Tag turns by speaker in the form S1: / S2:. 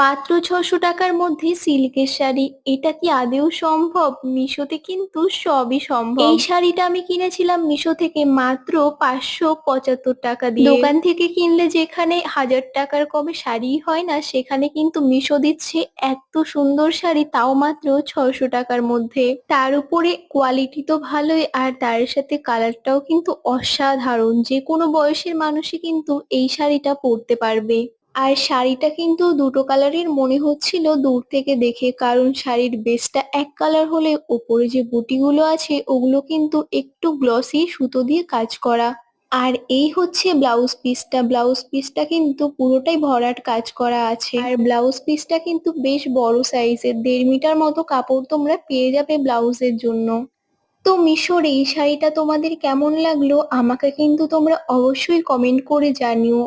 S1: মাত্র 600 টাকার মধ্যে সিল্কের শাড়ি, এটা কি আদেও সম্ভব? মিশোতে কিন্তু সবই সম্ভব। এই শাড়িটা আমি কিনেছিলাম মিশো থেকে মাত্র 575 টাকা দিয়ে। দোকান থেকে কিনলে যেখানে 1000 টাকার কমে শাড়ি হয় না, সেখানে কিন্তু মিশো দিচ্ছে এত সুন্দর শাড়ি, তাও মাত্র 600 টাকার মধ্যে। তার উপরে কোয়ালিটি তো ভালোই, আর তার সাথে কালারটাও কিন্তু অসাধারণ। যে কোনো বয়সের মানুষই কিন্তু এই শাড়িটা পরতে পারবে। আর শাড়িটা কিন্তু দুটো কালারের মনে হচ্ছিল দূর থেকে দেখে, কারণ শাড়ির বেসটা এক কালার হলে ওপরে যে বুটিগুলো আছে ওগুলো কিন্তু একটু গ্লসি সুতো দিয়ে কাজ করা। আর এই হচ্ছে ব্লাউজ পিসটা কিন্তু পুরোটাই ভরাট কাজ করা আছে। আর ব্লাউজ পিসটা কিন্তু বেশ বড় সাইজের, 1.5 মিটার মতো কাপড় তোমরা পেয়ে যাবে ব্লাউজের জন্য। তো মিশোর এই শাড়িটা তোমাদের কেমন লাগলো আমাকে কিন্তু তোমরা অবশ্যই কমেন্ট করে জানিও।